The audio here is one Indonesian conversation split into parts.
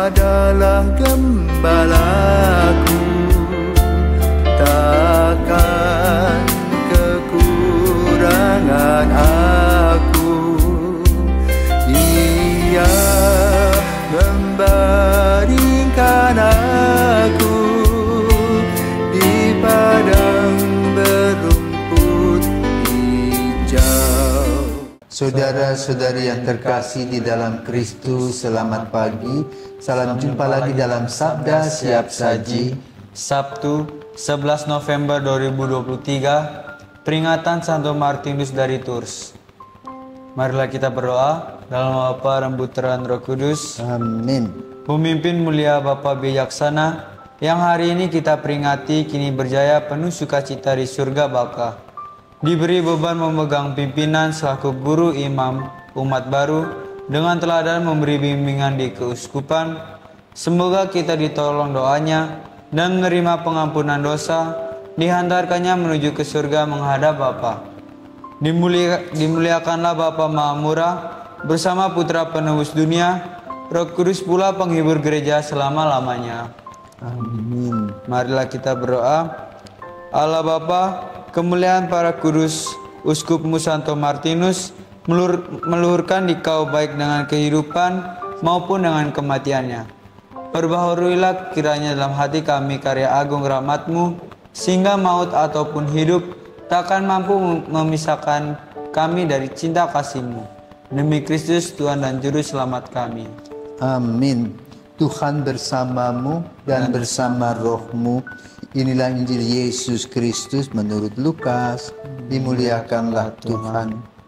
adalah gembalaku, takkan kekurangan aku. Ia membaringkan aku di padang berumput hijau. Saudara-saudari yang terkasih di dalam Kristus, selamat pagi. Salam jumpa lagi dalam Sabda Siap Saji. Sabtu 11 November 2023, peringatan Santo Martinus dari Tours. Marilah kita berdoa dalam nama Bapa dan Putra dan Roh Kudus. Amin. Pemimpin mulia Bapa bijaksana, yang hari ini kita peringati kini berjaya penuh sukacita di surga Baka. Diberi beban memegang pimpinan selaku guru imam umat baru, dengan teladan memberi bimbingan di keuskupan. Semoga kita ditolong doanya dan menerima pengampunan dosa, dihantarkannya menuju ke surga menghadap Bapa. Dimuliakanlah Bapa Maha Murah bersama Putra Penebus dunia, Roh Kudus pula penghibur gereja selama-lamanya. Amin. Marilah kita berdoa. Allah Bapa, kemuliaan para kudus, Uskupmu Santo Martinus meluhurkan dikau baik dengan kehidupan maupun dengan kematiannya. Perbaharuilah kiranya dalam hati kami karya agung rahmat-Mu, sehingga maut ataupun hidup takkan mampu memisahkan kami dari cinta kasih-Mu. Demi Kristus Tuhan dan Juru Selamat kami. Amin. Tuhan bersamamu dan bersama rohmu. Inilah Injil Yesus Kristus menurut Lukas. Dimuliakanlah Tuhan.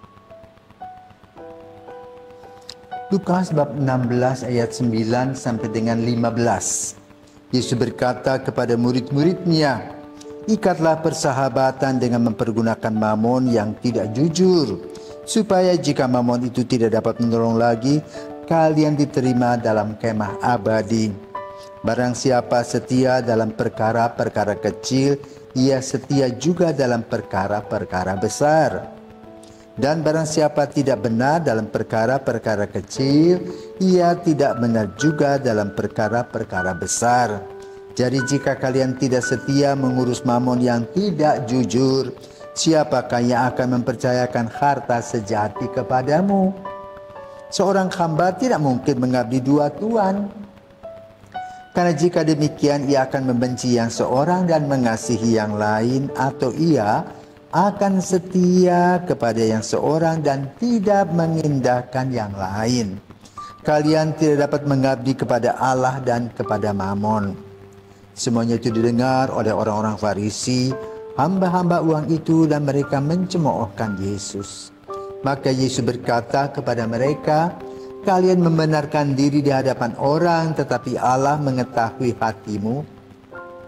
Lukas bab 16 ayat 9 sampai dengan 15. Yesus berkata kepada murid-muridnya, ikatlah persahabatan dengan mempergunakan mamon yang tidak jujur, supaya jika mamon itu tidak dapat menolong lagi, kalian diterima dalam kemah abadi. Barang siapa setia dalam perkara-perkara kecil, ia setia juga dalam perkara-perkara besar. Dan barang siapa tidak benar dalam perkara-perkara kecil, ia tidak benar juga dalam perkara-perkara besar. Jadi jika kalian tidak setia mengurus mamon yang tidak jujur, siapakah yang akan mempercayakan harta sejati kepadamu? Seorang hamba tidak mungkin mengabdi dua tuan. Karena jika demikian ia akan membenci yang seorang dan mengasihi yang lain, atau ia akan setia kepada yang seorang dan tidak mengindahkan yang lain. Kalian tidak dapat mengabdi kepada Allah dan kepada Mamon. Semuanya itu didengar oleh orang-orang Farisi, hamba-hamba uang itu, dan mereka mencemoohkan Yesus. Maka Yesus berkata kepada mereka, kalian membenarkan diri di hadapan orang, tetapi Allah mengetahui hatimu.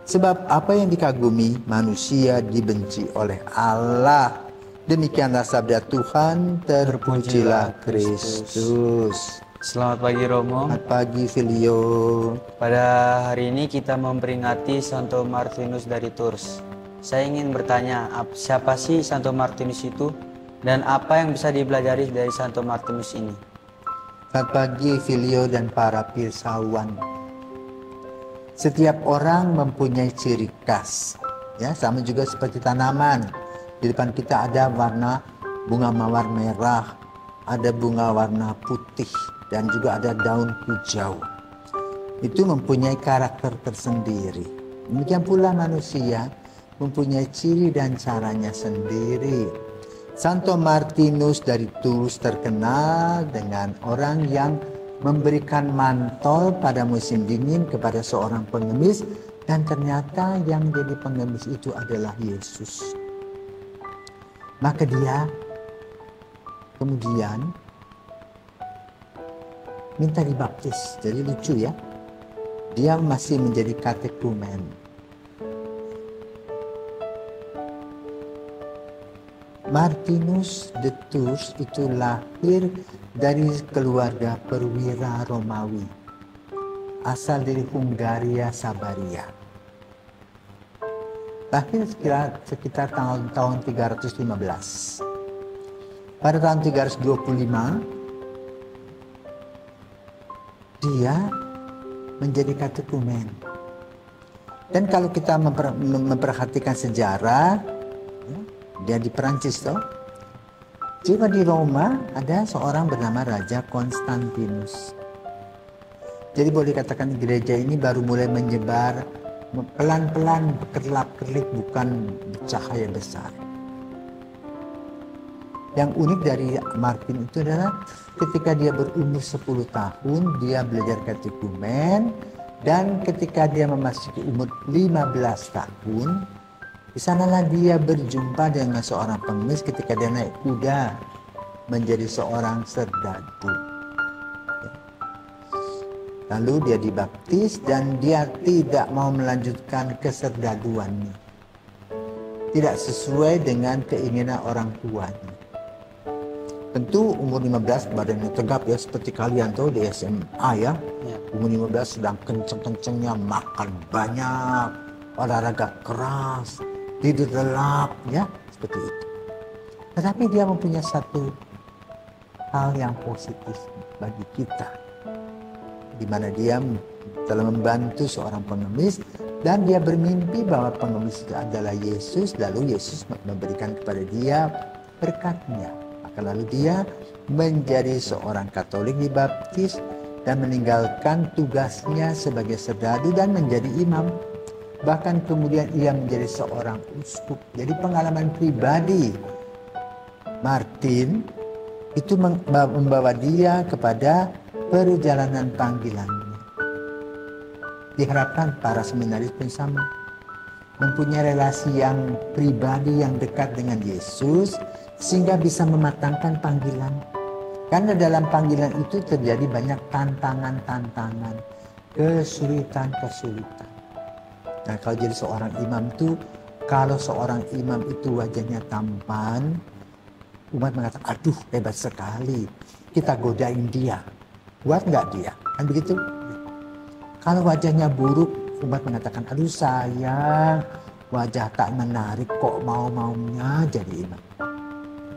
Sebab apa yang dikagumi manusia dibenci oleh Allah. Demikianlah sabda Tuhan. Terpujilah Kristus. Selamat pagi Romo. Selamat pagi Filio. Pada hari ini kita memperingati Santo Martinus dari Tours. Saya ingin bertanya, siapa sih Santo Martinus itu? Dan apa yang bisa dipelajari dari Santo Martinus ini? Selamat pagi Filio dan para pirsawan. Setiap orang mempunyai ciri khas, ya, sama juga seperti tanaman. Di depan kita ada warna bunga mawar merah, ada bunga warna putih, dan juga ada daun hijau. Itu mempunyai karakter tersendiri. Demikian pula manusia mempunyai ciri dan caranya sendiri. Santo Martinus dari Tours terkenal dengan orang yang memberikan mantol pada musim dingin kepada seorang pengemis, dan ternyata yang jadi pengemis itu adalah Yesus. Maka dia kemudian minta dibaptis. Jadi lucu ya, dia masih menjadi katekumen. Martinus de Tours itu lahir dari keluarga perwira Romawi, asal dari Hungaria Sabaria. Lahir sekitar tahun 315. Pada tahun 325, dia menjadi katekumen. Dan kalau kita memperhatikan sejarah, ya, dia di Perancis toh, juga di Roma ada seorang bernama Raja Konstantinus. Jadi boleh dikatakan gereja ini baru mulai menyebar pelan-pelan, berkelap-kelip, bukan cahaya besar. Yang unik dari Martin itu adalah ketika dia berumur 10 tahun, dia belajar katekumen, dan ketika dia memasuki umur 15 tahun, di sanalah dia berjumpa dengan seorang pengemis ketika dia naik kuda menjadi seorang serdadu. Lalu dia dibaptis dan dia tidak mau melanjutkan keserdaduannya. Tidak sesuai dengan keinginan orang tuanya. Tentu umur 15 badannya tegap ya, seperti kalian tuh di SMA ya. Umur 15 sedang kenceng-kencengnya, makan banyak, olahraga keras, tidur lelap ya, seperti itu. Tetapi dia mempunyai satu hal yang positif bagi kita, di mana dia telah membantu seorang pengemis dan dia bermimpi bahwa pengemis itu adalah Yesus, lalu Yesus memberikan kepada dia berkatnya. Maka lalu dia menjadi seorang Katolik, dibaptis dan meninggalkan tugasnya sebagai serdadu dan menjadi imam. Bahkan kemudian ia menjadi seorang uskup. Jadi pengalaman pribadi Martin itu membawa dia kepada perjalanan panggilannya. Diharapkan para seminaris pun sama, mempunyai relasi yang pribadi yang dekat dengan Yesus sehingga bisa mematangkan panggilan. Karena dalam panggilan itu terjadi banyak tantangan-tantangan, kesulitan-kesulitan. Nah, kalau jadi seorang imam itu, kalau seorang imam itu wajahnya tampan, umat mengatakan, aduh hebat sekali, kita godain dia. Kuat nggak dia? Kan begitu? Kalau wajahnya buruk, umat mengatakan, aduh sayang, wajah tak menarik, kok mau-maunya jadi imam.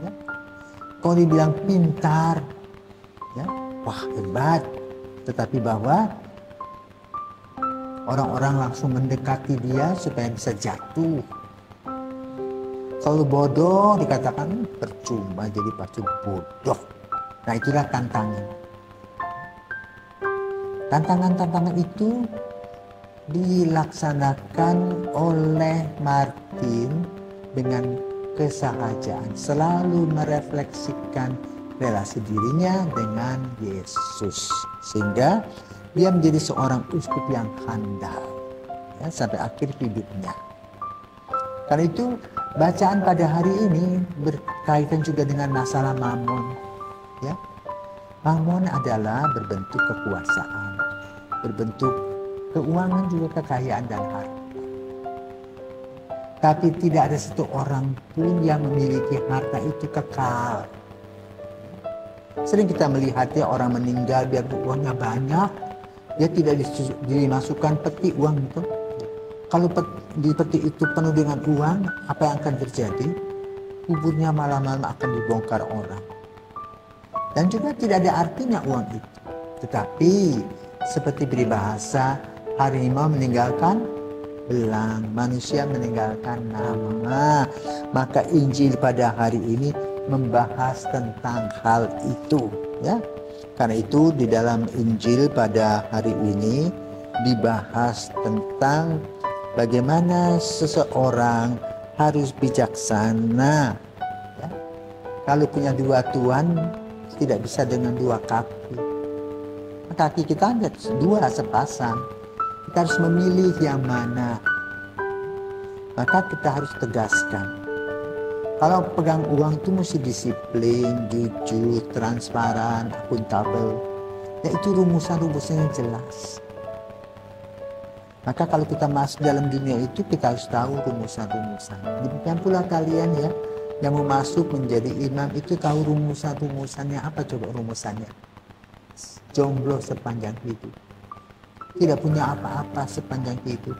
Ya? Kalau dibilang pintar, ya, wah hebat. Tetapi bahwa orang-orang langsung mendekati dia supaya bisa jatuh. Kalau bodoh dikatakan percuma, jadi pasti bodoh. Nah, itulah tantangan. Tantangan-tantangan itu dilaksanakan oleh Martin dengan kesahajaan, selalu merefleksikan relasi dirinya dengan Yesus, sehingga dia menjadi seorang uskup yang handal ya, sampai akhir hidupnya. Karena itu bacaan pada hari ini berkaitan juga dengan masalah mamon. Ya, mamon adalah berbentuk kekuasaan, berbentuk keuangan, juga kekayaan dan harta. Tapi tidak ada satu orang pun yang memiliki harta itu kekal. Sering kita melihat ya, orang meninggal biar uangnya banyak, dia tidak dimasukkan peti uang itu. Kalau di peti itu penuh dengan uang, apa yang akan terjadi? Kuburnya malam-malam akan dibongkar orang. Dan juga tidak ada artinya uang itu. Tetapi seperti peribahasa, harimau meninggalkan belang, manusia meninggalkan nama. Maka Injil pada hari ini membahas tentang hal itu, ya. Karena itu di dalam Injil pada hari ini dibahas tentang bagaimana seseorang harus bijaksana. Ya. Kalau punya dua tuan, tidak bisa dengan dua kaki. Kaki kita ada dua sepasang. Kita harus memilih yang mana. Maka kita harus tegaskan. Kalau pegang uang itu mesti disiplin, jujur, transparan, akuntabel. Ya, itu rumusan-rumusannya jelas. Maka kalau kita masuk dalam dunia itu, kita harus tahu rumusan-rumusan. Demikian pula kalian ya, yang mau masuk menjadi imam itu tahu rumusan-rumusannya. Apa coba rumusannya? Jomblo sepanjang hidup. Tidak punya apa-apa sepanjang hidup.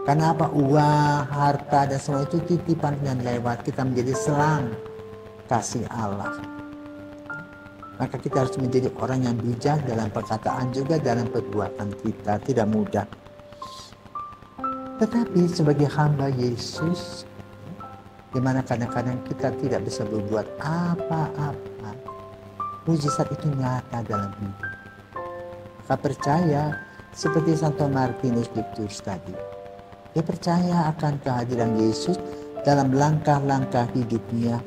Karena apa? Uang, harta, dan semua itu titipan dan lewat. Kita menjadi selang kasih Allah. Maka kita harus menjadi orang yang bijak dalam perkataan juga dalam perbuatan kita. Tidak mudah. Tetapi sebagai hamba Yesus, di mana kadang-kadang kita tidak bisa berbuat apa-apa, mujizat itu nyata dalam hidup. Maka percaya seperti Santo Martinus de Tours tadi. Dia percaya akan kehadiran Yesus dalam langkah-langkah hidupnya.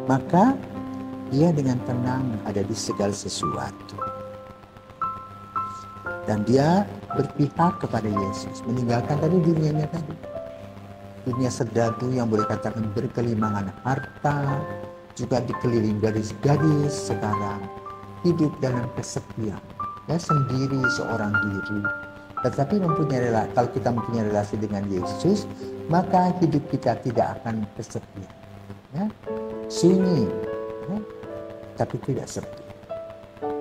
Maka dia dengan tenang ada di segala sesuatu. Dan dia berpihak kepada Yesus. Meninggalkan tadi dunianya tadi. Dunia serdadu yang boleh katakan berkelimangan harta. Juga dikelilingi gadis-gadis sekarang. Hidup dalam kesepian. Ya, sendiri seorang diri. Tetapi kalau kita mempunyai relasi dengan Yesus, maka hidup kita tidak akan kesepian. Ya, sunyi. Ya, tapi tidak sepi.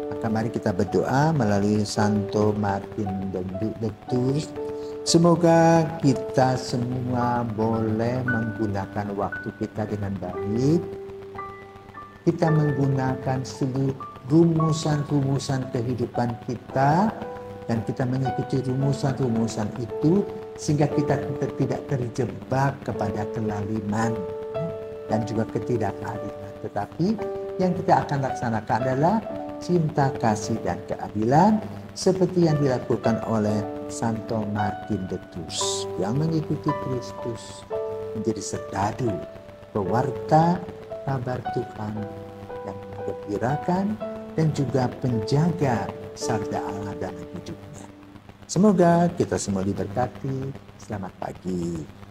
Maka mari kita berdoa melalui Santo Martin de Tours. Semoga kita semua boleh menggunakan waktu kita dengan baik. Kita menggunakan seluruh rumusan-rumusan kehidupan kita. Dan kita mengikuti rumusan-rumusan itu sehingga kita tidak terjebak kepada kelaliman dan juga ketidakadilan. Tetapi yang kita akan laksanakan adalah cinta, kasih, dan keadilan seperti yang dilakukan oleh Santo Martin de Tours yang mengikuti Kristus menjadi serdadu, pewarta kabar Tuhan yang menggembirakan dan juga penjaga sabda Allah dalam hidupnya. Semoga kita semua diberkati. Selamat pagi.